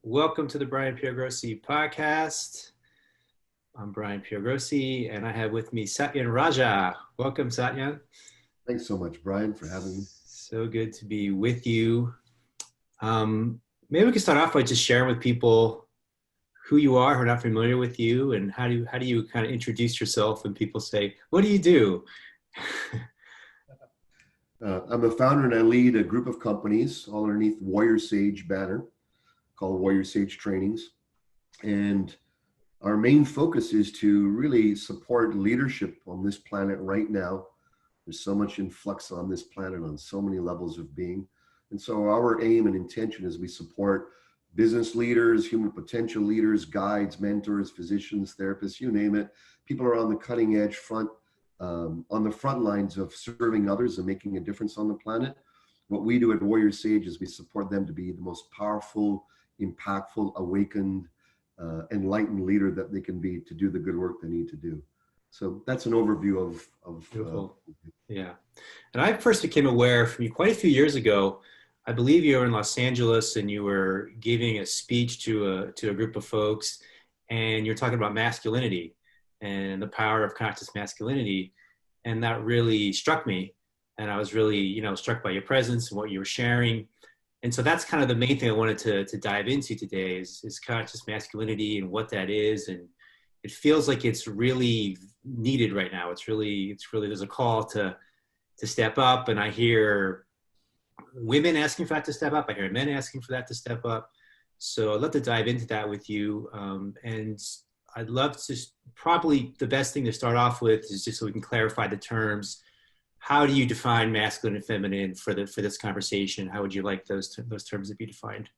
Welcome to the Brian Piergrossi podcast. I'm Brian Piergrossi, and I have with me Satyan Raja. Welcome, Satyan. Thanks so much, Brian, for having me. So good to be with you. Maybe we can start off by just sharing with people who you are, who are not familiar with you, and how do you kind of introduce yourself when people say, "What do you do?" I'm a founder and I lead a group of companies all underneath Warrior Sage banner called Warrior Sage Trainings. And our main focus is to really support leadership on this planet right now. There's so much influx on this planet on so many levels of being. And so our aim and intention is we support business leaders, human potential leaders, guides, mentors, physicians, therapists, you name it. People are on the cutting edge on the front lines of serving others and making a difference on the planet. What we do at Warrior Sage is we support them to be the most powerful, impactful, awakened, enlightened leader that they can be to do the good work they need to do. So that's an overview of Beautiful. Yeah. And I first became aware from you quite a few years ago. I believe you were in Los Angeles and you were giving a speech to a group of folks, and you're talking about masculinity and the power of conscious masculinity. And that really struck me. And I was really, struck by your presence and what you were sharing. And so that's kind of the main thing I wanted to dive into today is conscious masculinity and what that is. And it feels like it's really needed right now. It's really, there's a call to step up. And I hear women asking for that to step up. I hear men asking for that to step up. So I'd love to dive into that with you. And I'd love to, probably the best thing to start off with is just so we can clarify the terms. How do you define masculine and feminine for this conversation? How would you like those terms to be defined?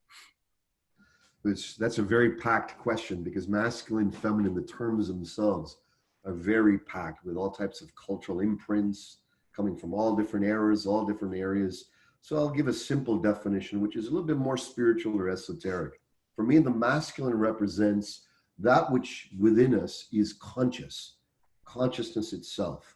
That's a very packed question because masculine, feminine, the terms themselves are very packed with all types of cultural imprints coming from all different eras, all different areas. So I'll give a simple definition, which is a little bit more spiritual or esoteric. For me, the masculine represents that which within us is consciousness itself,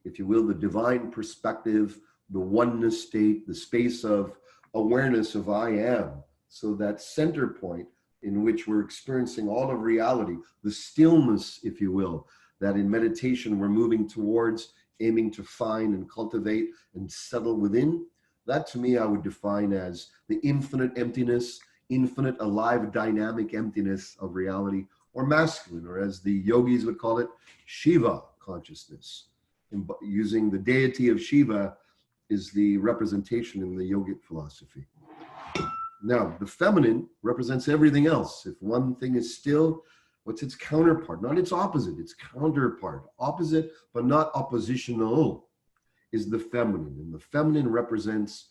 if you will, the divine perspective, the oneness state, the space of awareness of I am. So that center point in which we're experiencing all of reality, the stillness, if you will, that in meditation we're moving towards, aiming to find and cultivate and settle within. That to me I would define as the infinite emptiness, infinite alive dynamic emptiness of reality, or masculine, or as the yogis would call it, Shiva consciousness. And using the deity of Shiva is the representation in the yogic philosophy. Now, the feminine represents everything else. If one thing is still, what's its counterpart? Not its opposite, its counterpart. Opposite, but not oppositional, is the feminine. And the feminine represents,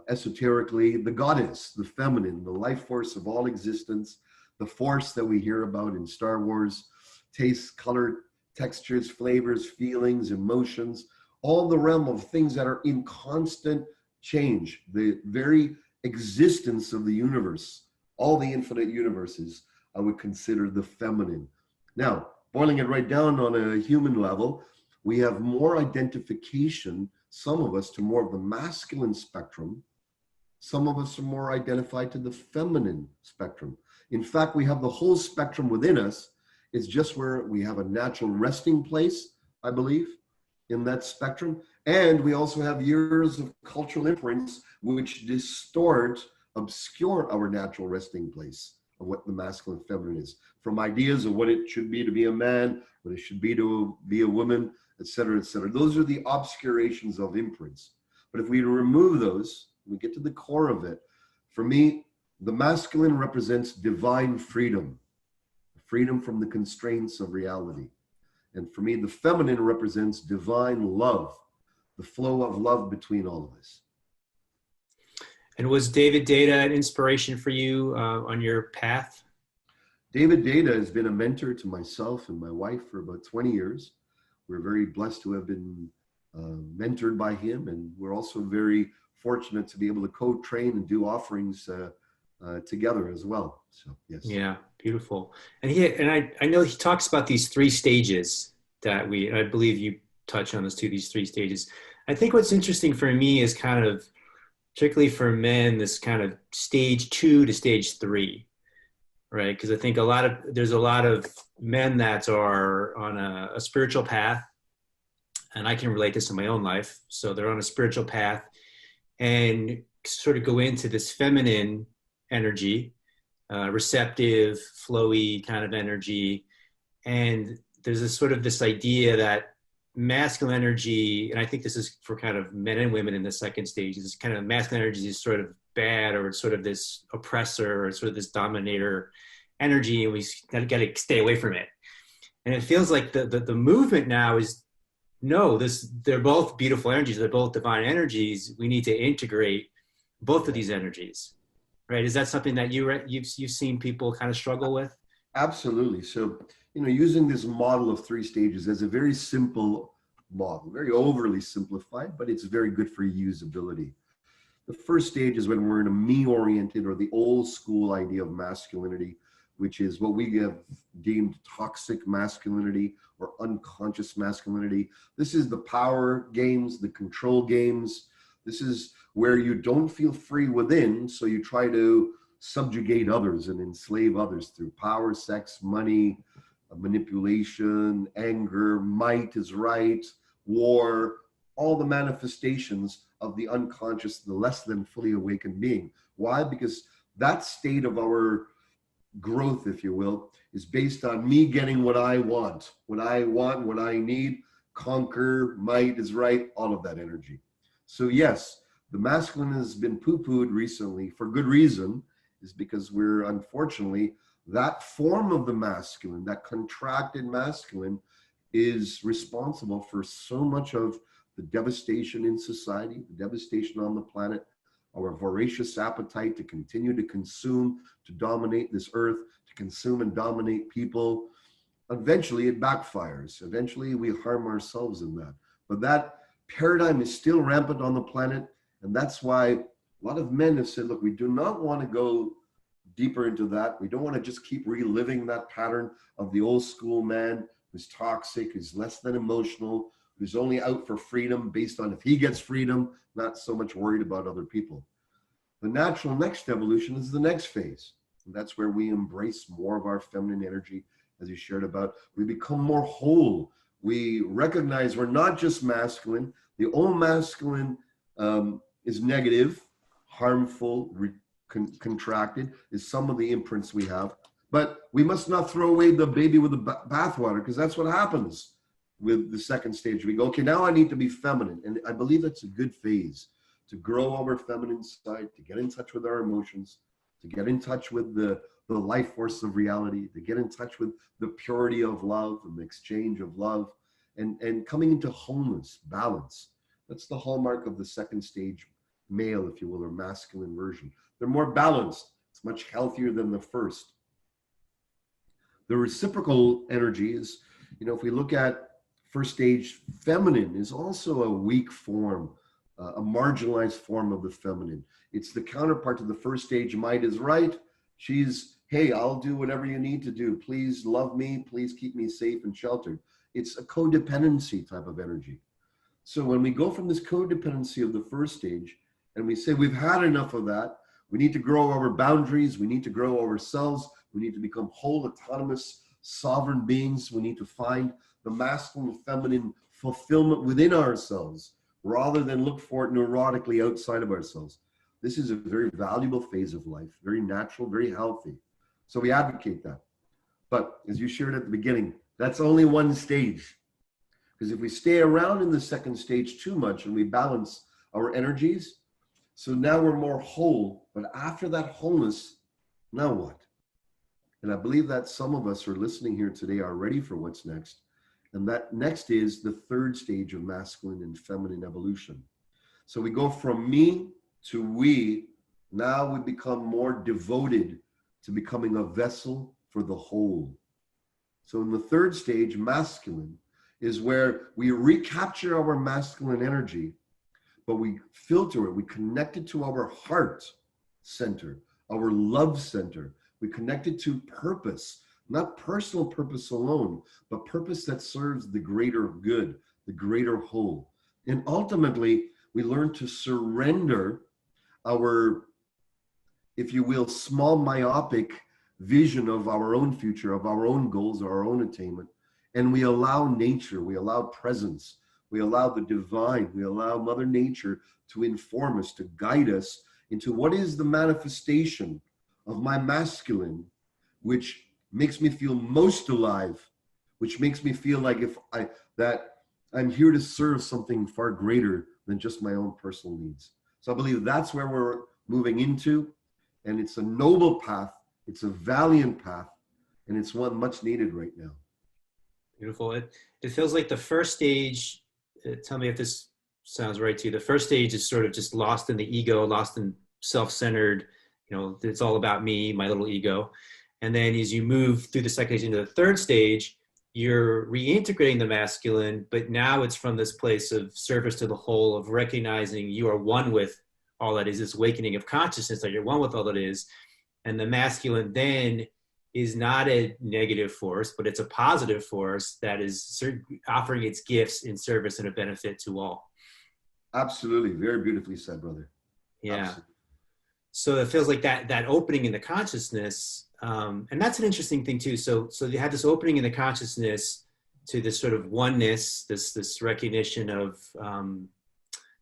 esoterically, the goddess, the feminine, the life force of all existence, the force that we hear about in Star Wars, taste, color, textures, flavors, feelings, emotions, all the realm of things that are in constant change, the very existence of the universe, all the infinite universes, I would consider the feminine. Now, boiling it right down on a human level, we have more identification, some of us, to more of the masculine spectrum. Some of us are more identified to the feminine spectrum. In fact, we have the whole spectrum within us. It's just where we have a natural resting place, I believe, in that spectrum. And we also have years of cultural imprints which distort, obscure our natural resting place of what the masculine and feminine is. From ideas of what it should be to be a man, what it should be to be a woman, et cetera, et cetera. Those are the obscurations of imprints. But if we remove those, we get to the core of it. For me, the masculine represents divine freedom, freedom from the constraints of reality. And for me, the feminine represents divine love, the flow of love between all of us. And was David Data an inspiration for you on your path? David Data has been a mentor to myself and my wife for about 20 years. We're very blessed to have been mentored by him. And we're also very fortunate to be able to co-train and do offerings together as well. So yes. Yeah, beautiful. And I know he talks about these three stages that I believe you touch on these three stages. I think what's interesting for me is kind of, particularly for men, this kind of stage 2 to stage 3. right? Because I think there's a lot of men that are on a spiritual path, and I can relate this to my own life. So they're on a spiritual path and sort of go into this feminine energy, receptive, flowy kind of energy. And there's this sort of this idea that masculine energy, and I think this is for kind of men and women in the second stage, is kind of masculine energy is sort of bad, or it's sort of this oppressor, or sort of this dominator energy, and we got to stay away from it. And it feels like the movement now is no, they're both beautiful energies, they're both divine energies. We need to integrate both of these energies, right? Is that something that you've seen people kind of struggle with? Absolutely. So, using this model of three stages as a very simple model, very overly simplified, but it's very good for usability. The first stage is when we're in a me-oriented, or the old school idea of masculinity, which is what we have deemed toxic masculinity or unconscious masculinity. This is the power games, the control games. This is where you don't feel free within, so you try to subjugate others and enslave others through power, sex, money, manipulation, anger, might is right, war, all the manifestations of the unconscious, the less than fully awakened being. Why? Because that state of our growth, if you will, is based on me getting what I want, what I need, conquer, might is right, all of that energy. So yes, the masculine has been poo-pooed recently for good reason, is because we're unfortunately, that form of the masculine, that contracted masculine, is responsible for so much of the devastation in society, the devastation on the planet, our voracious appetite to continue to consume, to dominate this earth, to consume and dominate people. Eventually it backfires. Eventually we harm ourselves in that. But that paradigm is still rampant on the planet. And that's why a lot of men have said, look, we do not want to go deeper into that. We don't want to just keep reliving that pattern of the old school man who's toxic, who's less than emotional, who's only out for freedom based on if he gets freedom, not so much worried about other people. The natural next evolution is the next phase. And that's where we embrace more of our feminine energy, as you shared about. We become more whole. We recognize we're not just masculine. The old masculine is negative, harmful, contracted, is some of the imprints we have. But we must not throw away the baby with the bathwater, because that's what happens with the second stage. We go, okay, now I need to be feminine. And I believe that's a good phase to grow our feminine side, to get in touch with our emotions, to get in touch with the life force of reality, to get in touch with the purity of love and the exchange of love, and coming into wholeness, balance. That's the hallmark of the second stage male, if you will, or masculine version. They're more balanced. It's much healthier than the first. The reciprocal energy is, if we look at first stage feminine, is also a weak form, a marginalized form of the feminine. It's the counterpart to the first stage might is right. She's, hey, I'll do whatever you need to do. Please love me. Please keep me safe and sheltered. It's a codependency type of energy. So when we go from this codependency of the first stage and we say we've had enough of that, we need to grow our boundaries, we need to grow ourselves, we need to become whole, autonomous, sovereign beings. We need to find the masculine and feminine fulfillment within ourselves rather than look for it neurotically outside of ourselves. This is a very valuable phase of life, very natural, very healthy. So we advocate that. But as you shared at the beginning, that's only one stage. Because if we stay around in the second stage too much and we balance our energies, so now we're more whole, but after that wholeness, now what? And I believe that some of us who are listening here today are ready for what's next. And that next is the third stage of masculine and feminine evolution. So we go from me to we. Now we become more devoted to becoming a vessel for the whole. So in the third stage, masculine, is where we recapture our masculine energy, but we filter it, we connect it to our heart center, our love center. We connect it to purpose, not personal purpose alone, but purpose that serves the greater good, the greater whole. And ultimately, we learn to surrender our, if you will, small myopic vision of our own future, of our own goals, our own attainment. And we allow nature, we allow presence, we allow the divine, we allow Mother Nature to inform us, to guide us into what is the manifestation of my masculine, which makes me feel most alive, which makes me feel like that I'm here to serve something far greater than just my own personal needs. So I believe that's where we're moving into, and it's a noble path, it's a valiant path, and it's one much needed right now. Beautiful. It feels like the first stage, tell me if this sounds right to you. The first stage is sort of just lost in the ego, lost in self-centered, it's all about me, my little ego. And then as you move through the second stage into the third stage, you're reintegrating the masculine, but now it's from this place of service to the whole, of recognizing you are one with all that is, this awakening of consciousness, that you're one with all that is. And the masculine then is not a negative force, but it's a positive force that is offering its gifts in service and a benefit to all. Absolutely. Very beautifully said, brother. Yeah. Absolutely. So it feels like that opening in the consciousness, and that's an interesting thing too. So you have this opening in the consciousness to this sort of oneness, this recognition of the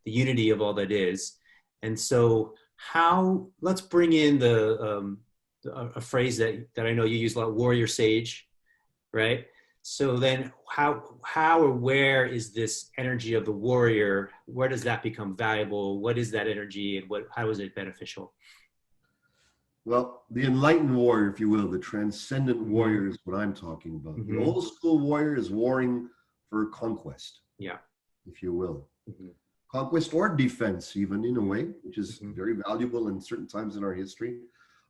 unity of all that is. And so let's bring in a phrase that I know you use a lot, warrior sage, right? So then how or where is this energy of the warrior? Where does that become valuable? What is that energy, and how is it beneficial? Well, the enlightened warrior, if you will, the transcendent warrior is what I'm talking about. Mm-hmm. The old school warrior is warring for conquest, yeah, if you will. Mm-hmm. Conquest or defense, even in a way, which is very valuable in certain times in our history.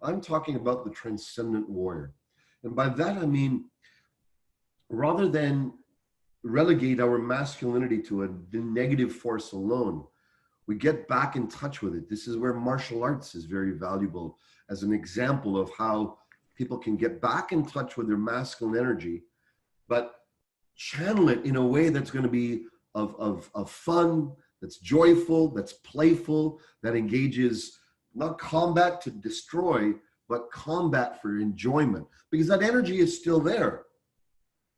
I'm talking about the transcendent warrior. And by that, I mean, rather than relegate our masculinity to a negative force alone, we get back in touch with it. This is where martial arts is very valuable as an example of how people can get back in touch with their masculine energy, but channel it in a way that's going to be of fun, that's joyful, that's playful, that engages not combat to destroy, but combat for enjoyment, because that energy is still there.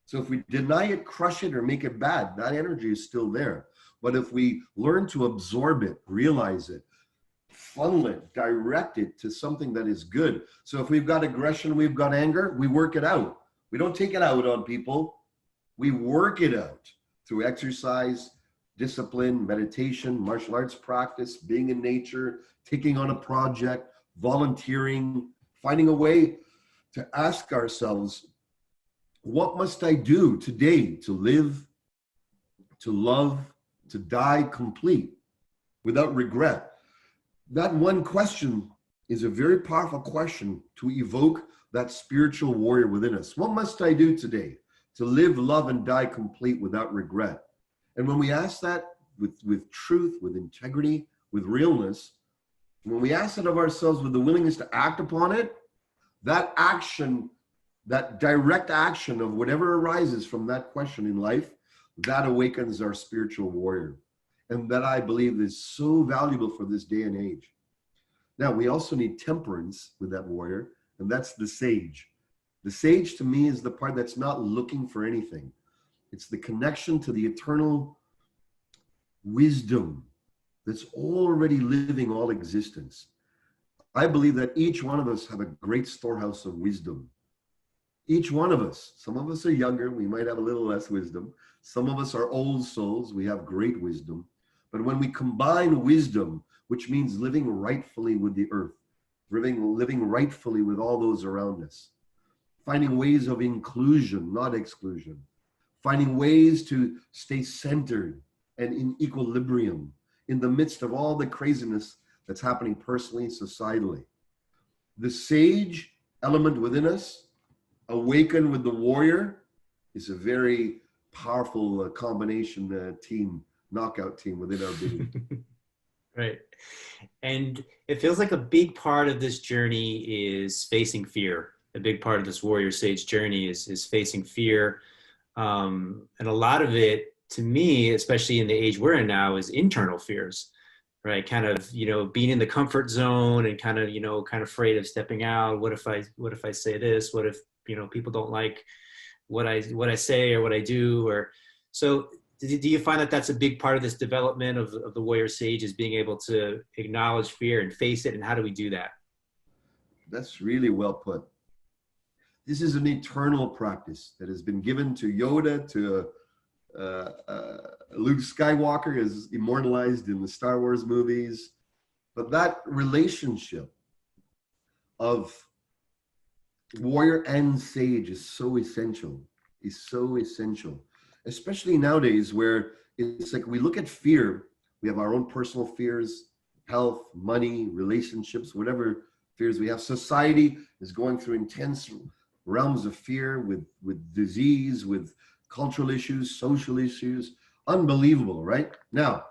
So if we deny it, crush it, or make it bad, that energy is still there. But if we learn to absorb it, realize it, funnel it, direct it to something that is good. So if we've got aggression, we've got anger, we work it out. We don't take it out on people. We work it out through exercise, discipline, meditation, martial arts practice, being in nature, taking on a project, volunteering, finding a way to ask ourselves, what must I do today to live, to love, to die complete without regret? That one question is a very powerful question to evoke that spiritual warrior within us. What must I do today to live, love, and die complete without regret? And when we ask that with truth, with integrity, with realness, when we ask it of ourselves with the willingness to act upon it, that action, that direct action of whatever arises from that question in life, that awakens our spiritual warrior. And that, I believe, is so valuable for this day and age. Now, we also need temperance with that warrior, and that's the sage. The sage, to me, is the part that's not looking for anything. It's the connection to the eternal wisdom that's already living all existence. I believe that each one of us have a great storehouse of wisdom. Each one of us. Some of us are younger, we might have a little less wisdom. Some of us are old souls, we have great wisdom. But when we combine wisdom, which means living rightfully with the earth, living rightfully with all those around us, finding ways of inclusion, not exclusion, finding ways to stay centered and in equilibrium in the midst of all the craziness that's happening personally, societally. The sage element within us, awaken with the warrior, is a very powerful combination team, knockout team within our being. Right. And it feels like a big part of this journey is facing fear. A big part of this warrior sage journey is facing fear. And a lot of it, to me, especially in the age we're in now, is internal fears. right? Kind of, being in the comfort zone and kind of, kind of afraid of stepping out. What if I say this? What if, people don't like what I say or what I do? Or so do you find that that's a big part of this development of the warrior sage, is being able to acknowledge fear and face it? And how do we do that? That's really well put. This is an eternal practice that has been given to Yoda, to Luke Skywalker, is immortalized in the Star Wars movies. But that relationship of warrior and sage is so essential, especially nowadays where it's like we look at fear, we have our own personal fears, health, money, relationships, whatever fears we have. Society is going through intense realms of fear with disease, with cultural issues, social issues. Unbelievable, right? Now,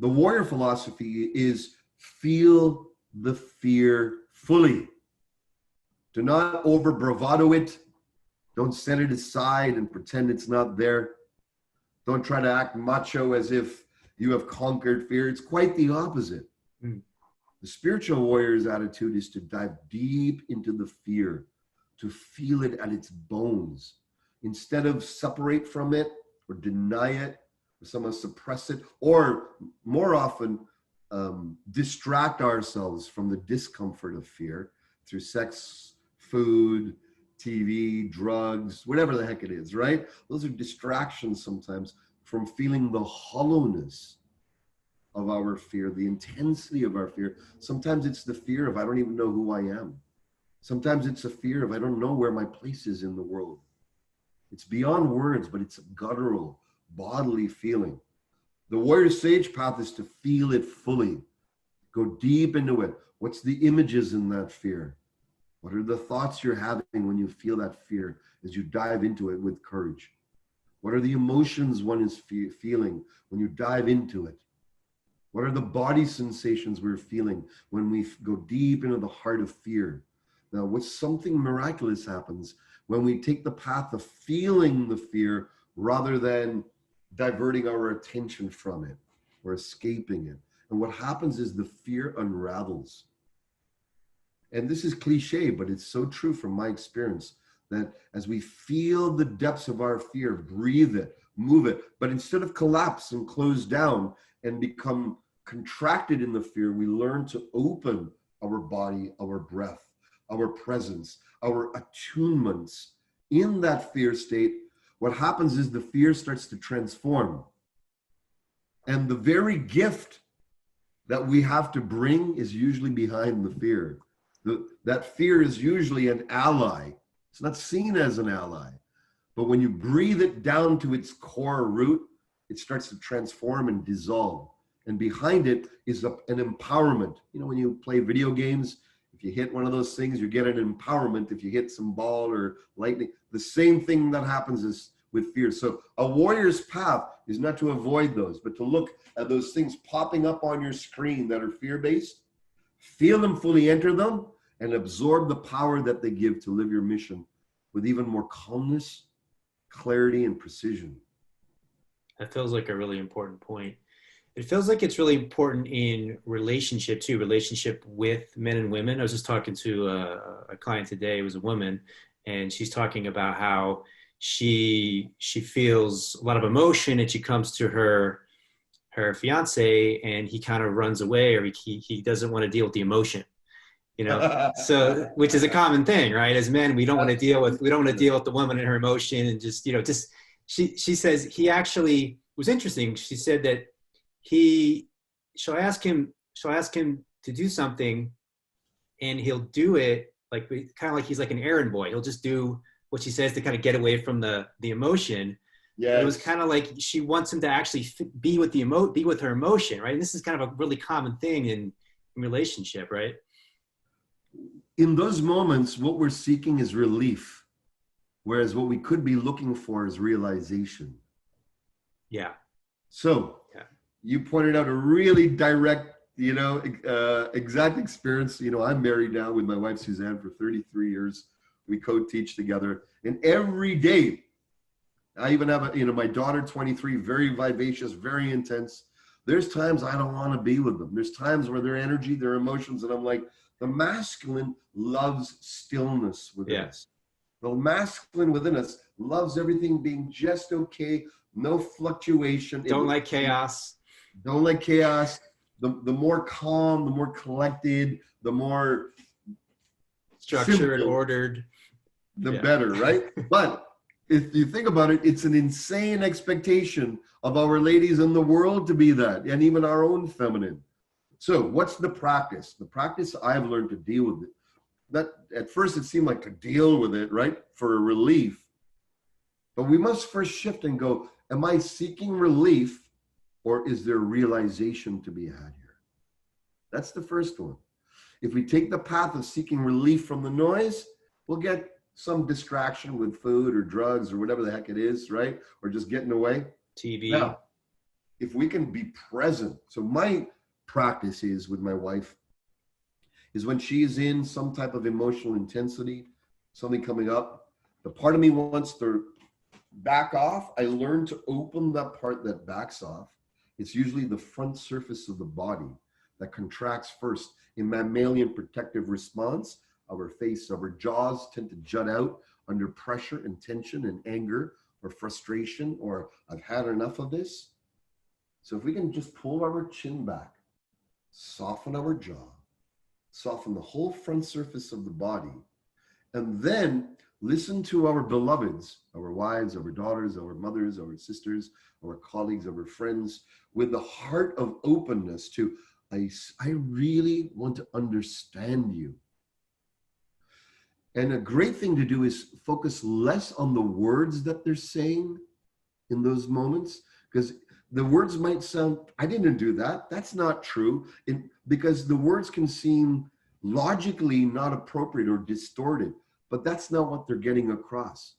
the warrior philosophy is feel the fear fully. Do not over bravado it. Don't set it aside and pretend it's not there. Don't try to act macho as if you have conquered fear. It's quite the opposite. Mm. The spiritual warrior's attitude is to dive deep into the fear, to feel it at its bones, instead of separate from it or deny it or somehow suppress it, or more often distract ourselves from the discomfort of fear through sex, food, TV, drugs, whatever the heck it is, right? Those are distractions sometimes from feeling the hollowness of our fear, the intensity of our fear. Sometimes it's the fear of I don't even know who I am. Sometimes it's a fear of I don't know where my place is in the world. It's beyond words, but it's a guttural, bodily feeling. The warrior sage path is to feel it fully. Go deep into it. What's the images in that fear? What are the thoughts you're having when you feel that fear as you dive into it with courage? What are the emotions one is feeling when you dive into it? What are the body sensations we're feeling when we go deep into the heart of fear? Now, what's something miraculous happens when we take the path of feeling the fear rather than diverting our attention from it or escaping it. And what happens is the fear unravels. And this is cliche, but it's so true from my experience, that as we feel the depths of our fear, breathe it, move it, but instead of collapse and close down and become contracted in the fear, we learn to open our body, our breath, our presence, our attunements in that fear state. What happens is the fear starts to transform. And the very gift that we have to bring is usually behind the fear. That fear is usually an ally. It's not seen as an ally. But when you breathe it down to its core root, it starts to transform and dissolve. And behind it is an empowerment. You know, when you play video games, if you hit one of those things, you get an empowerment. If you hit some ball or lightning, the same thing that happens is with fear. So a warrior's path is not to avoid those, but to look at those things popping up on your screen that are fear-based, feel them fully, enter them, and absorb the power that they give to live your mission with even more calmness, clarity, and precision. That feels like a really important point. It feels like it's really important in relationship too, relationship with men and women. I was just talking to a client today. It was a woman, and she's talking about how she feels a lot of emotion, and she comes to her fiance, and he kind of runs away, or he doesn't want to deal with the emotion. So which is a common thing, right? As men, we don't want to deal with the woman and her emotion, and just she says he actually was interesting. She said that she'll ask him to do something, and he'll do it like kind of like he's like an errand boy. He'll just do what she says to kind of get away from the emotion. Yeah, it was kind of like she wants him to actually be with her emotion, right? And this is kind of a really common thing in relationship, right? In those moments, what we're seeking is relief, whereas what we could be looking for is realization. Yeah. So you pointed out a really direct, exact experience. I'm married now with my wife, Suzanne, for 33 years. We co-teach together. And every day, I even have my daughter, 23, very vivacious, very intense. There's times I don't want to be with them. There's times where their energy, their emotions, and I'm like, the masculine loves stillness within Yeah. us. The masculine within us loves everything being just okay, no fluctuation. Don't like chaos. Don't like chaos. The more calm, the more collected, the more Structured, simple, ordered. the Yeah. better, right? But if you think about it, it's an insane expectation of our ladies in the world to be that, and even our own feminine. So what's the practice? The practice I've learned to deal with it. That at first it seemed like to deal with it, right? For relief. But we must first shift and go, am I seeking relief, or is there realization to be had here? That's the first one. If we take the path of seeking relief from the noise, we'll get some distraction with food or drugs or whatever the heck it is, right? Or just getting away. TV. Now, if we can be present. So my practice is with my wife is when she's in some type of emotional intensity, something coming up, the part of me wants to back off. I learn to open that part that backs off. It's usually the front surface of the body that contracts first. In mammalian protective response, our face, our jaws tend to jut out under pressure and tension and anger or frustration, or I've had enough of this. So if we can just pull our chin back, soften our jaw, soften the whole front surface of the body, and then listen to our beloveds, our wives, our daughters, our mothers, our sisters, our colleagues, our friends, with the heart of openness to, I really want to understand you. And a great thing to do is focus less on the words that they're saying in those moments, because the words might sound, I didn't do that. That's not true. Because the words can seem logically not appropriate or distorted, but that's not what they're getting across.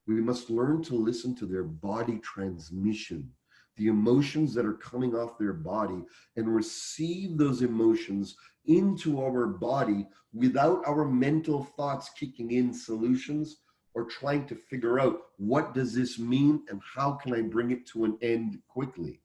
We must learn to listen to their body transmission, the emotions that are coming off their body, and receive those emotions into our body without our mental thoughts kicking in solutions or trying to figure out what does this mean and how can I bring it to an end quickly.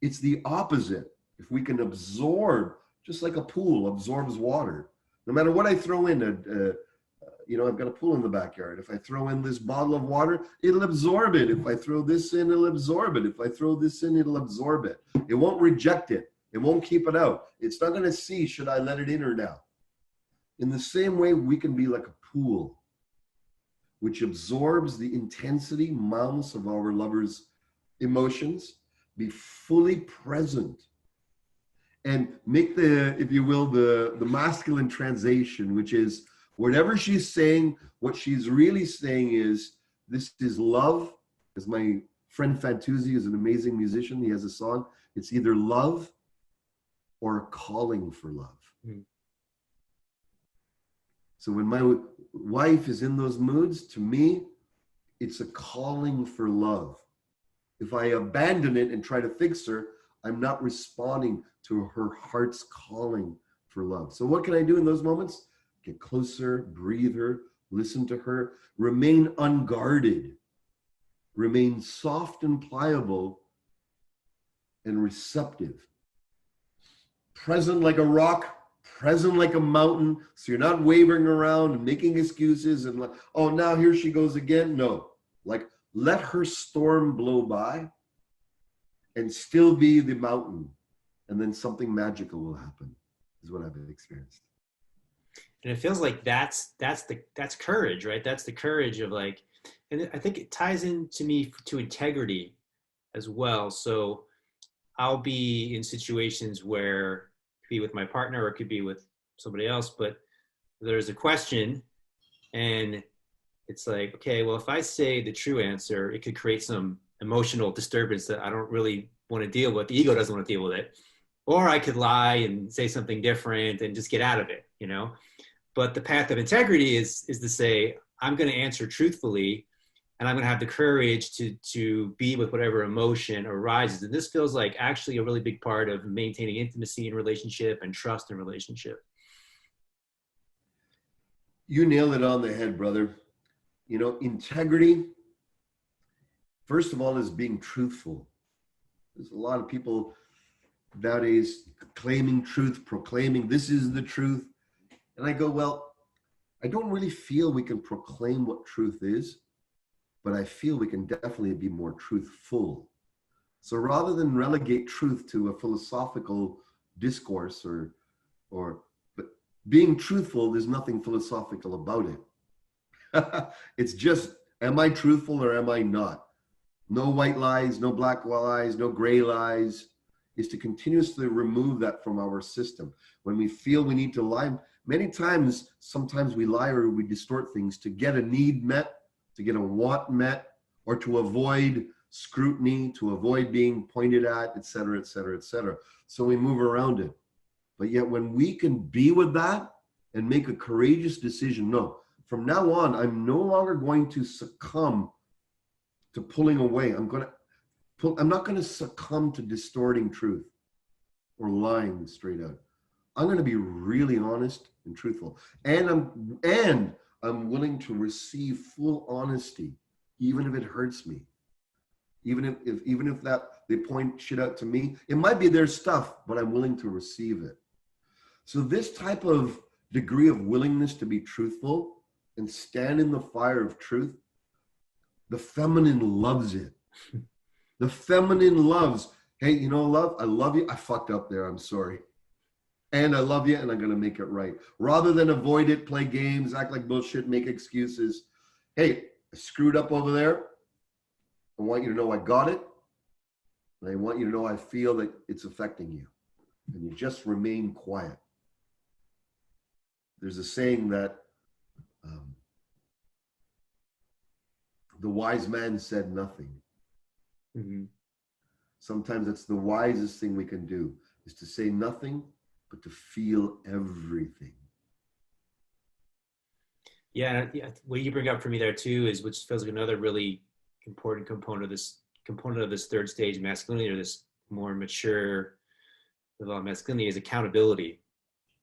It's the opposite. If we can absorb, just like a pool absorbs water, no matter what I throw in, I've got a pool in the backyard. If I throw in this bottle of water, it'll absorb it. If I throw this in, it'll absorb it. If I throw this in, it'll absorb it. It won't reject it. It won't keep it out. It's not going to see, should I let it in or not? In the same way, we can be like a pool, which absorbs the intensity, malice of our lovers' emotions, be fully present, and make the, if you will, the masculine translation, which is whatever she's saying, what she's really saying is, this is love. As my friend Fantuzzi is an amazing musician, he has a song, it's either love or a calling for love. Mm-hmm. So when my wife is in those moods, to me, it's a calling for love. If I abandon it and try to fix her, I'm not responding to her heart's calling for love. So what can I do in those moments? Get closer, breathe her, listen to her, remain unguarded, remain soft and pliable and receptive. Present like a rock, present like a mountain, so you're not wavering around and making excuses and like, oh, now here she goes again. No, like let her storm blow by and still be the mountain, and then something magical will happen, is what I've experienced. And it feels like that's courage, right? That's the courage of like, and I think it ties in to me to integrity as well. So I'll be in situations where it could be with my partner or it could be with somebody else, but there's a question and it's like, okay, well, if I say the true answer, it could create some emotional disturbance that I don't really want to deal with. The ego doesn't want to deal with it. Or I could lie and say something different and just get out of it, you know? But the path of integrity is to say, I'm going to answer truthfully, and I'm going to have the courage to be with whatever emotion arises. And this feels like actually a really big part of maintaining intimacy in relationship and trust in relationship. You nailed it on the head, brother. You know, integrity, first of all, is being truthful. There's a lot of people nowadays, claiming truth, proclaiming this is the truth. And I go, well, I don't really feel we can proclaim what truth is, but I feel we can definitely be more truthful. So rather than relegate truth to a philosophical discourse but being truthful, there's nothing philosophical about it. It's just, am I truthful or am I not? No white lies, no black lies, no gray lies, is to continuously remove that from our system. When we feel we need to lie, many times, sometimes we lie or we distort things to get a need met, to get a want met, or to avoid scrutiny, to avoid being pointed at, et cetera, et cetera, et cetera. So we move around it. But yet when we can be with that and make a courageous decision, no, from now on, I'm no longer going to succumb to pulling away. I'm not going to succumb to distorting truth or lying straight out. I'm going to be really honest and truthful. And I'm willing to receive full honesty, even if it hurts me. Even if that they point shit out to me, it might be their stuff, but I'm willing to receive it. So this type of degree of willingness to be truthful and stand in the fire of truth, the feminine loves it. The feminine loves, hey, you know, love, I love you. I fucked up there. I'm sorry. And I love you and I'm going to make it right. Rather than avoid it, play games, act like bullshit, make excuses. Hey, I screwed up over there. I want you to know I got it. And I want you to know I feel that it's affecting you. And you just remain quiet. There's a saying that the wise man said nothing. Mm-hmm. Sometimes it's the wisest thing we can do is to say nothing, but to feel everything. Yeah, what you bring up for me there too is, which feels like another really important component of this third stage masculinity, or this more mature level of masculinity, is accountability,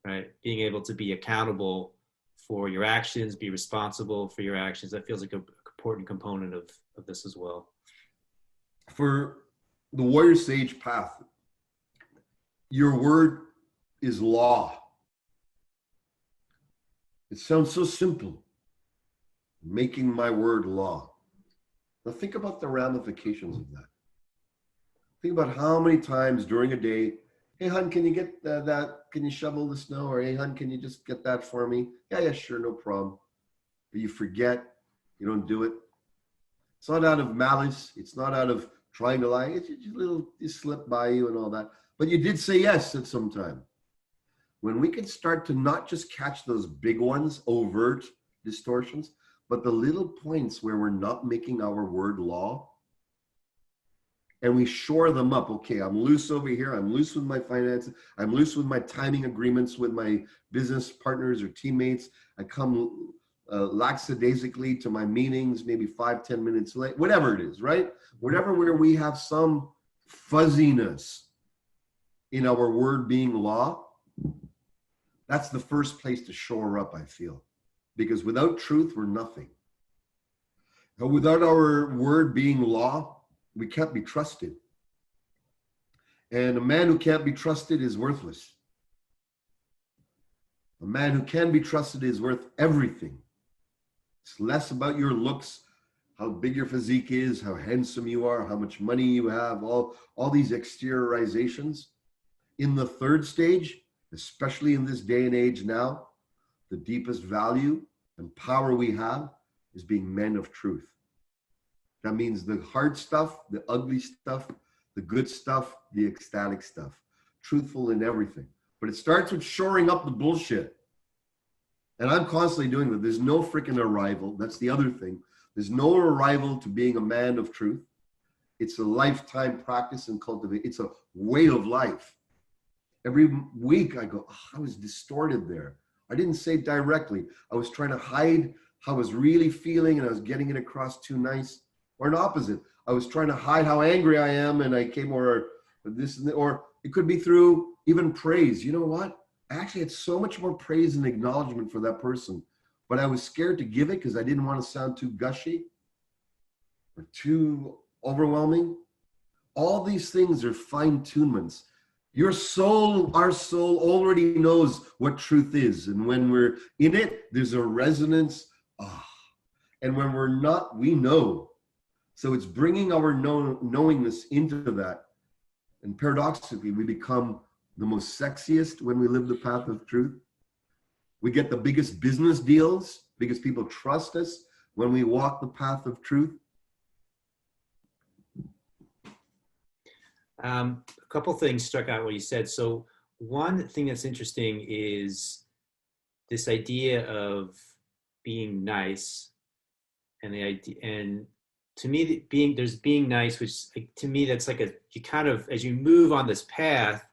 right? Being able to be accountable for your actions, be responsible for your actions. That feels like an important component of this as well. For the warrior sage path, your word is law. It sounds so simple, making my word law. Now think about the ramifications of that. Think about how many times during a day, hey, hun, can you get that? Can you shovel the snow? Or hey, hun, can you just get that for me? Yeah, sure, no problem. But you forget, you don't do it. It's not out of malice. It's not out of trying to lie. It's just a little, it slipped by you and all that. But you did say yes at some time. When we can start to not just catch those big ones, overt distortions, but the little points where we're not making our word law, and we shore them up. Okay, I'm loose over here. I'm loose with my finances. I'm loose with my timing agreements with my business partners or teammates. I come lackadaisically to my meetings, maybe 5-10 minutes late, whatever it is, right? Whatever, where we have some fuzziness in our word being law, that's the first place to shore up, I feel. Because without truth, we're nothing. And without our word being law, we can't be trusted. And a man who can't be trusted is worthless. A man who can be trusted is worth everything. It's less about your looks, how big your physique is, how handsome you are, how much money you have, all these exteriorizations. In the third stage, especially in this day and age now, the deepest value and power we have is being men of truth. That means the hard stuff, the ugly stuff, the good stuff, the ecstatic stuff. Truthful in everything. But it starts with shoring up the bullshit. And I'm constantly doing that. There's no freaking arrival. That's the other thing. There's no arrival to being a man of truth. It's a lifetime practice and cultivate. It's a way of life. Every week I go, oh, I was distorted there. I didn't say it directly. I was trying to hide how I was really feeling and I was getting it across too nice. Or an opposite. I was trying to hide how angry I am and I came or this, or it could be through even praise. You know what? I actually had so much more praise and acknowledgement for that person, but I was scared to give it because I didn't want to sound too gushy or too overwhelming. All these things are fine-tunements. Your soul, our soul already knows what truth is. And when we're in it, there's a resonance. Ah. And when we're not, we know. So it's bringing our knowingness into that. And paradoxically, we become the most sexiest when we live the path of truth. We get the biggest business deals because people trust us when we walk the path of truth. A couple things struck out what you said. So one thing that's interesting is this idea of being nice, and the idea, and to me, being nice, which like, to me that's like you kind of, as you move on this path,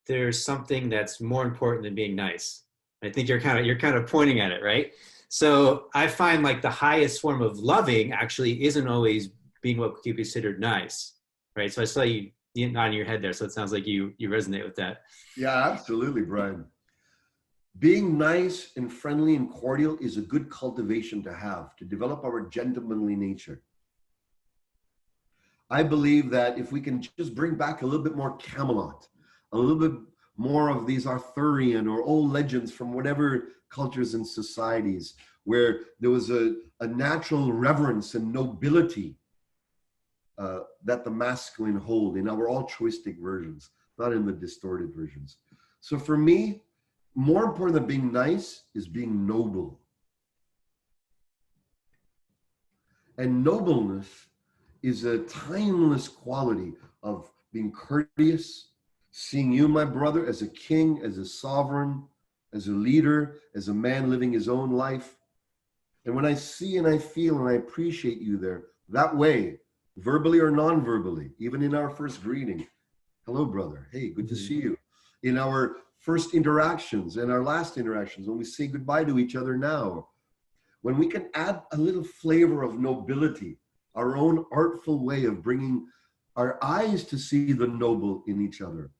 there's something that's more important than being nice. I think you're kind of pointing at it, right? So I find like the highest form of loving actually isn't always being what you considered nice, right? So I saw you nodding your head there, so it sounds like you resonate with that. Yeah, absolutely, Brian. Being nice and friendly and cordial is a good cultivation to have, to develop our gentlemanly nature. I believe that if we can just bring back a little bit more Camelot, a little bit more of these Arthurian or old legends from whatever cultures and societies where there was a natural reverence and nobility that the masculine hold in our altruistic versions, not in the distorted versions. So for me, more important than being nice is being noble. And nobleness is a timeless quality of being courteous, seeing you, my brother, as a king, as a sovereign, as a leader, as a man living his own life. And when I see and I feel and I appreciate you there, that way, verbally or non-verbally, even in our first greeting, hello, brother, hey, good to see you. In our first interactions and our last interactions, when we say goodbye to each other now, when we can add a little flavor of nobility, our own artful way of bringing our eyes to see the noble in each other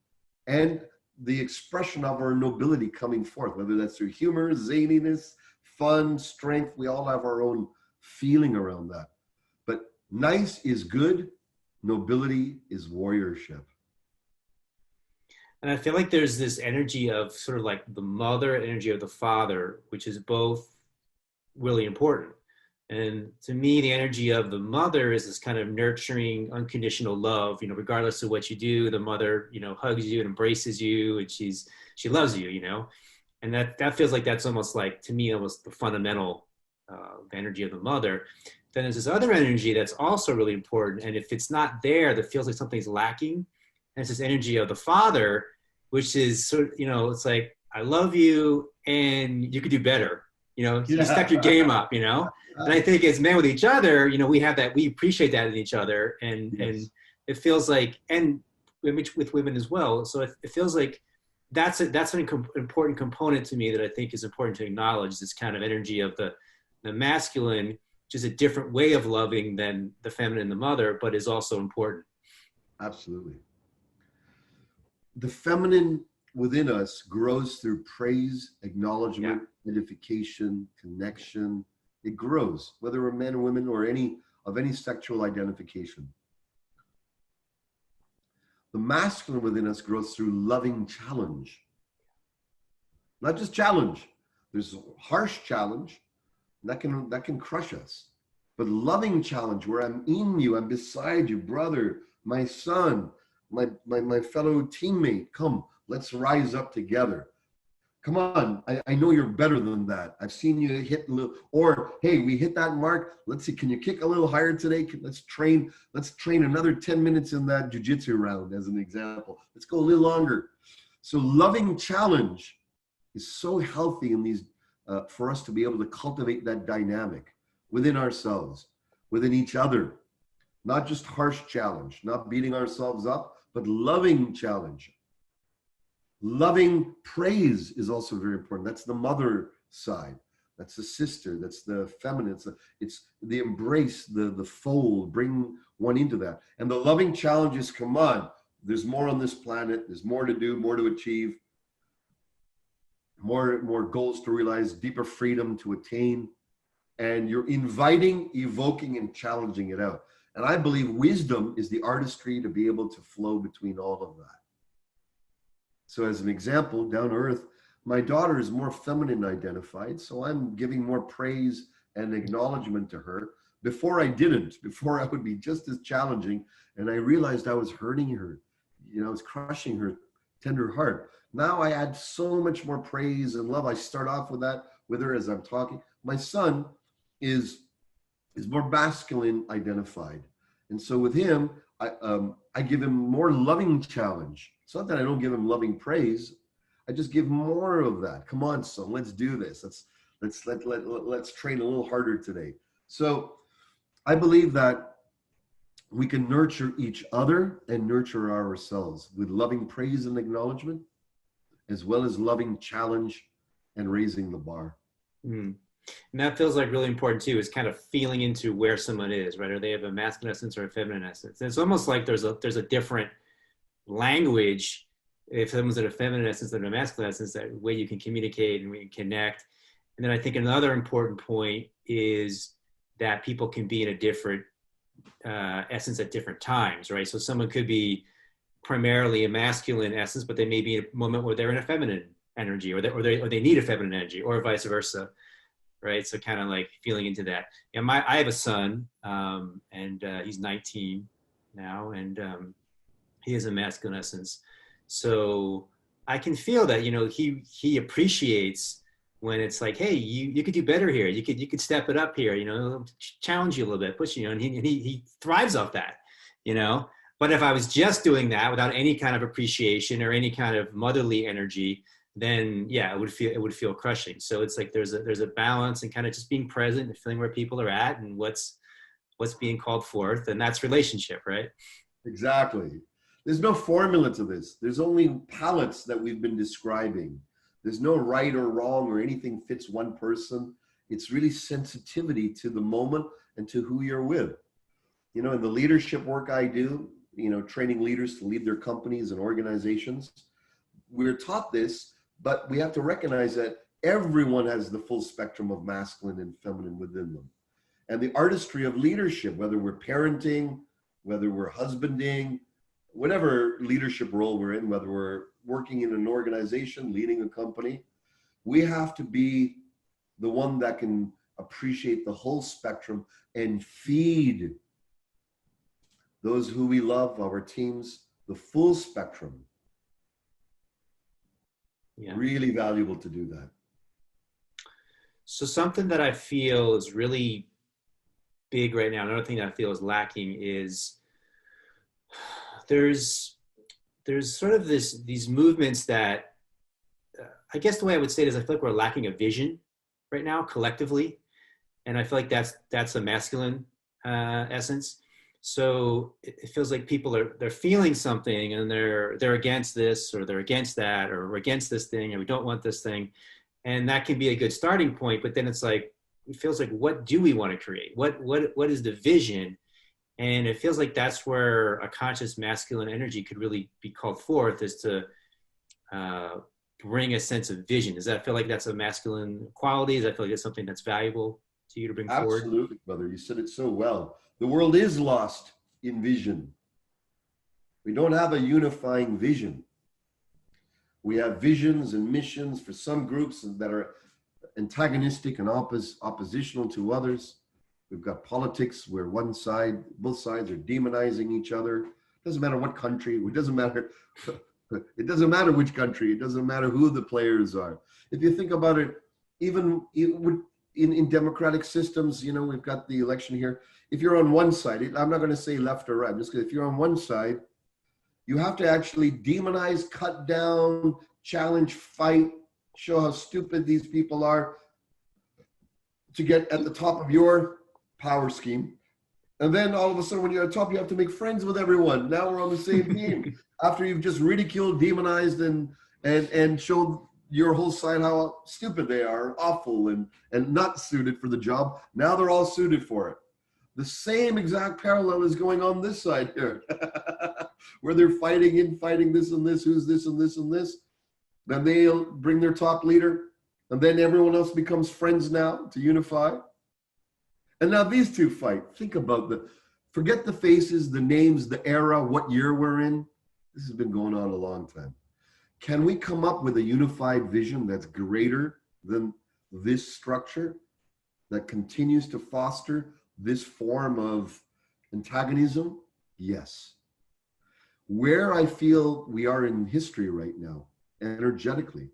and the expression of our nobility coming forth, whether that's through humor, zaniness, fun, strength, we all have our own feeling around that. But nice is good, nobility is warriorship. And I feel like there's this energy of sort of like the mother, energy of the father, which is both really important. And to me, the energy of the mother is this kind of nurturing, unconditional love, regardless of what you do, the mother, hugs you and embraces you, and she loves you, and that feels like that's almost like, to me, almost the fundamental energy of the mother. Then there's this other energy that's also really important. And if it's not there, that feels like something's lacking. And it's this energy of the father, which is sort of, it's like, I love you and you could do better. You step your game up, And I think as men with each other, we have that, we appreciate that in each other. And it feels like, and with women as well. So it feels like that's an important component to me that I think is important to acknowledge, this kind of energy of the masculine, which is a different way of loving than the feminine, the mother, but is also important. Absolutely. The feminine within us grows through praise, acknowledgement, edification, connection. It grows, whether we're men or women or any sexual identification. The masculine within us grows through loving challenge. Not just challenge. There's harsh challenge that can crush us. But loving challenge where I'm in you, I'm beside you, brother, my son, my fellow teammate, come, let's rise up together. Come on, I know you're better than that. I've seen you hit a little, or hey, we hit that mark. Let's see, can you kick a little higher today? Let's train another 10 minutes in that jiu-jitsu round as an example. Let's go a little longer. So loving challenge is so healthy in these, for us to be able to cultivate that dynamic within ourselves, within each other. Not just harsh challenge, not beating ourselves up, but loving challenge. Loving praise is also very important. That's the mother side. That's the sister. That's the feminine. It's the embrace, the fold, bring one into that. And the loving challenge is, come on, there's more on this planet. There's more to do, more to achieve, more goals to realize, deeper freedom to attain. And you're inviting, evoking, and challenging it out. And I believe wisdom is the artistry to be able to flow between all of that. So as an example, down to earth, my daughter is more feminine identified. So I'm giving more praise and acknowledgement to her. Before I didn't, before I would be just as challenging. And I realized I was hurting her. You know, I was crushing her tender heart. Now I add so much more praise and love. I start off with that with her as I'm talking. My son is more masculine identified. And so with him, I give him more loving challenge. It's not that I don't give him loving praise. I just give more of that. Come on, son, let's do this. Let's train a little harder today. So I believe that we can nurture each other and nurture ourselves with loving praise and acknowledgement, as well as loving challenge and raising the bar. Mm. And that feels like really important too, is kind of feeling into where someone is, right? Or they have a masculine essence or a feminine essence. And it's almost like there's a different language if someone's in a feminine essence than a masculine essence, that way you can communicate and we can connect. And then I think another important point is that people can be in a different essence at different times, right? So someone could be primarily a masculine essence, but they may be in a moment where they're in a feminine energy, or they need a feminine energy, or vice versa, right? So kind of like feeling into that. Yeah, I have a son, and he's 19 now, and he is a masculine essence. So I can feel that, you know, he appreciates when it's like, hey, you could do better here. You could step it up here, you know, challenge you a little bit, push you, and he thrives off that, you know. But if I was just doing that without any kind of appreciation or any kind of motherly energy, then yeah, it would feel crushing. So it's like there's a balance, and kind of just being present and feeling where people are at and what's being called forth, and that's relationship, right? Exactly. There's no formula to this. There's only palettes that we've been describing. There's no right or wrong or anything fits one person. It's really sensitivity to the moment and to who you're with. You know, in the leadership work I do, you know, training leaders to lead their companies and organizations, we're taught this, but we have to recognize that everyone has the full spectrum of masculine and feminine within them. And the artistry of leadership, whether we're parenting, whether we're husbanding, whatever leadership role we're in, whether we're working in an organization, leading a company, we have to be the one that can appreciate the whole spectrum and feed those who we love, our teams, the full spectrum. Yeah. Really valuable to do that. So something that I feel is really big right now, another thing that I feel is lacking, is there's sort of these movements that I guess the way I would say it is, I feel like we're lacking a vision right now collectively, and I feel like that's a masculine essence. So it feels like people they're feeling something, and they're against this, or they're against that, or we're against this thing, and we don't want this thing, and that can be a good starting point. But then it's like, it feels like, what do we want to create? What is the vision? And it feels like that's where a conscious masculine energy could really be called forth, is to bring a sense of vision. Does that feel like that's a masculine quality? Does that feel like it's something that's valuable to you to bring forward? Absolutely, brother. You said it so well. The world is lost in vision. We don't have a unifying vision. We have visions and missions for some groups that are antagonistic and oppositional to others. We've got politics where both sides are demonizing each other. It doesn't matter what country, it doesn't matter which country, it doesn't matter who the players are. If you think about it, even in democratic systems, you know, we've got the election here. If you're on one side, I'm not going to say left or right, if you're on one side, you have to actually demonize, cut down, challenge, fight, show how stupid these people are to get at the top of your power scheme. And then all of a sudden, when you're at top, you have to make friends with everyone. Now we're on the same team. After you've just ridiculed, demonized, and showed your whole side how stupid they are, awful, and not suited for the job. Now they're all suited for it. The same exact parallel is going on this side here, where they're fighting this and this, who's this and this and this. Then they'll bring their top leader, and then everyone else becomes friends now to unify. And now these two fight. Think about forget the faces, the names, the era, what year we're in. This has been going on a long time. Can we come up with a unified vision that's greater than this structure, that continues to foster this form of antagonism? Yes. Where I feel we are in history right now, energetically,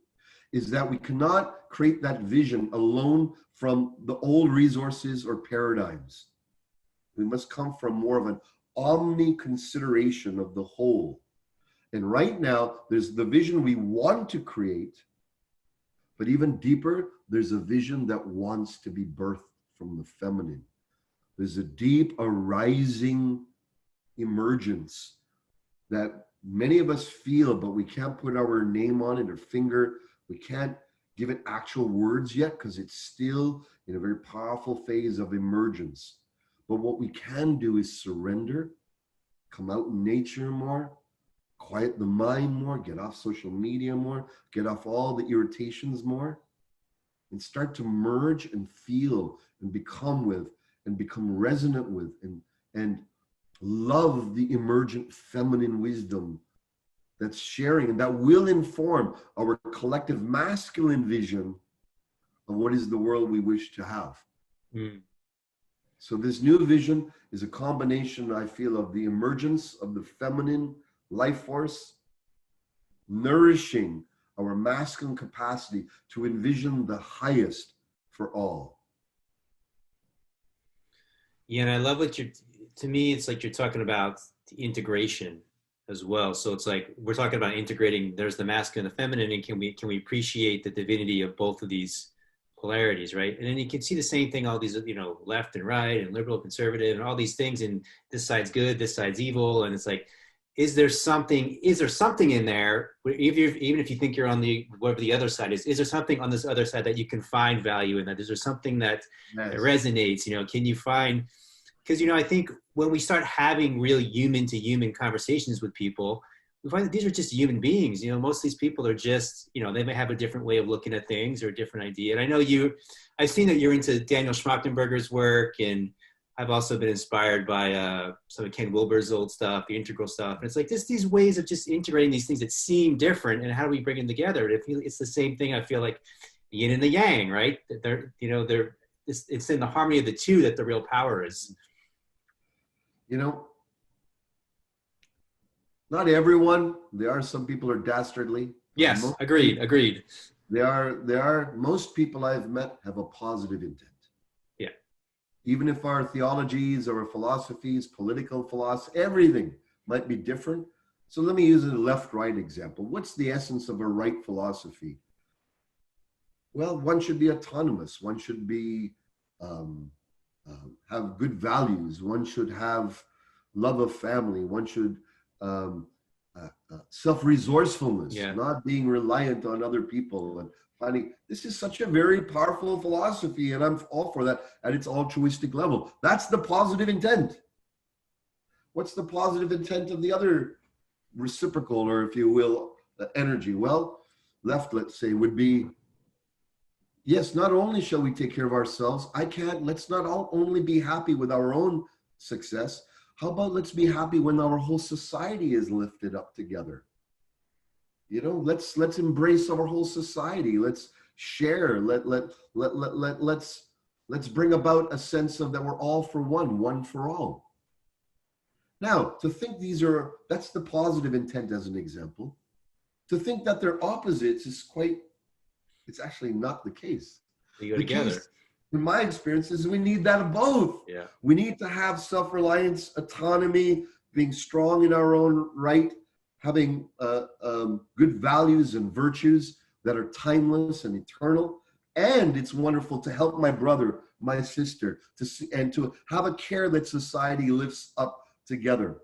is that we cannot create that vision alone from the old resources or paradigms. We must come from more of an omni consideration of the whole. And right now, there's the vision we want to create, but even deeper, there's a vision that wants to be birthed from the feminine. There's a deep arising emergence that many of us feel, but we can't put our name on it or finger. We can't give it actual words yet because it's still in a very powerful phase of emergence. But what we can do is surrender, come out in nature more, quiet the mind more, get off social media more, get off all the irritations more, and start to merge and feel and become with and become resonant with and love the emergent feminine wisdom that's sharing and that will inform our collective masculine vision of what is the world we wish to have. Mm. So this new vision is a combination, I feel, of the emergence of the feminine life force, nourishing our masculine capacity to envision the highest for all. Yeah, and I love what to me, it's like you're talking about the integration as well. So it's like we're talking about integrating, there's the masculine and the feminine, and can we appreciate the divinity of both of these polarities, right? And then you can see the same thing, all these, left and right and liberal, conservative, and all these things, and this side's good, this side's evil, and it's like, is there something in there, even if you think you're on whatever the other side is there something on this other side that you can find value in that? Is there something that resonates? Can you find, because, I think when we start having really human to human conversations with people, we find that these are just human beings. Most of these people are just, they may have a different way of looking at things or a different idea. And I know I've seen that you're into Daniel Schmachtenberger's work, and I've also been inspired by some of Ken Wilber's old stuff, the integral stuff. And it's like these ways of just integrating these things that seem different, and how do we bring them together? It's the same thing. I feel like the yin and the yang, right? It's in the harmony of the two that the real power is. Not everyone. There are some people are dastardly. Yes, agreed. There are most people I've met have a positive intent. Yeah. Even if our theologies or our philosophies, political philosophy, everything might be different. So let me use a left-right example. What's the essence of a right philosophy? Well, one should be autonomous. One should be have good values. One should have love of family. One should self-resourcefulness, not being reliant on other people, and finding this is such a very powerful philosophy, and I'm all for that at its altruistic level. That's the positive intent. What's the positive intent of the other reciprocal, or if you will, energy? Well, left, let's say, would be, yes, not only shall we take care of ourselves, let's not all only be happy with our own success. How about let's be happy when our whole society is lifted up together? Let's embrace our whole society. Let's share. Let's bring about a sense of that we're all for one for all. Now, to think that's the positive intent as an example. To think that they're opposites it's actually not the case. They go together. In my experience, is we need that of both. Yeah. We need to have self-reliance, autonomy, being strong in our own right, having good values and virtues that are timeless and eternal. And it's wonderful to help my brother, my sister, and to have a care that society lifts up together.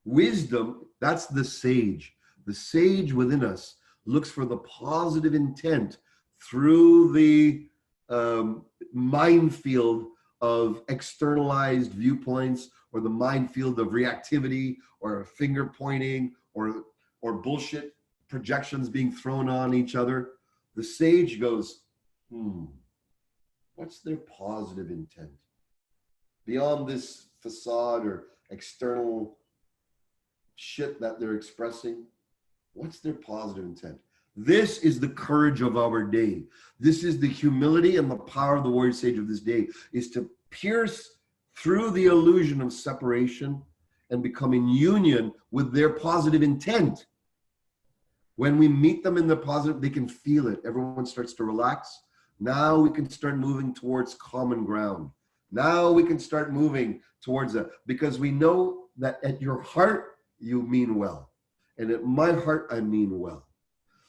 Wisdom, that's the sage. The sage within us looks for the positive intent through the minefield of externalized viewpoints, or the minefield of reactivity, or finger pointing, or bullshit projections being thrown on each other. The sage goes, what's their positive intent? Beyond this facade or external shit that they're expressing, What's their positive intent? This is the courage of our day. This is the humility and the power of the warrior sage of this day, is to pierce through the illusion of separation and become in union with their positive intent. When we meet them in the positive, they can feel it. Everyone starts to relax. Now we can start moving towards common ground. Now we can start moving towards that, because we know that at your heart, you mean well. And at my heart, I mean well.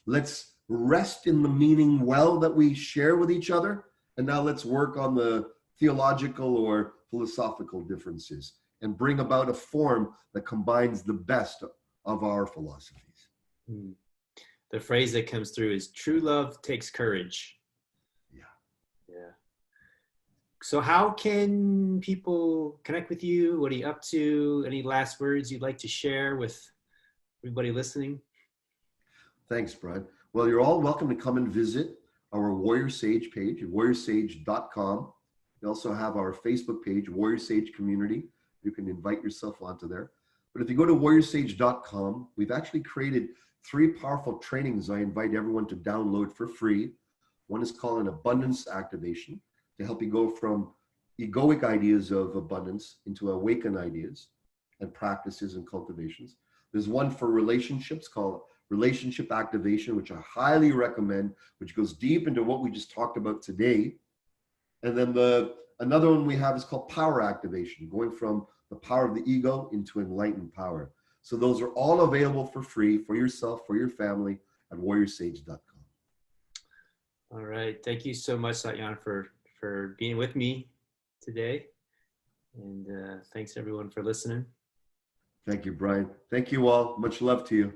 Let's rest in the meaning well that we share with each other. And now let's work on the theological or philosophical differences and bring about a form that combines the best of our philosophies. The phrase that comes through is true love takes courage. Yeah. Yeah. So how can people connect with you? What are you up to? Any last words you'd like to share with everybody listening? Thanks, Brad. Well, you're all welcome to come and visit our Warrior Sage page at warriorsage.com. We also have our Facebook page, Warrior Sage Community. You can invite yourself onto there. But if you go to warriorsage.com, we've actually created 3 powerful trainings I invite everyone to download for free. One is called an abundance activation, to help you go from egoic ideas of abundance into awakened ideas and practices and cultivations. There's one for relationships called relationship activation, which I highly recommend, which goes deep into what we just talked about today. And then another one we have is called power activation, going from the power of the ego into enlightened power. So those are all available for free for yourself, for your family at warriorsage.com. All right. Thank you so much, Satyan, for being with me today. And thanks everyone for listening. Thank you, Brian. Thank you all. Much love to you.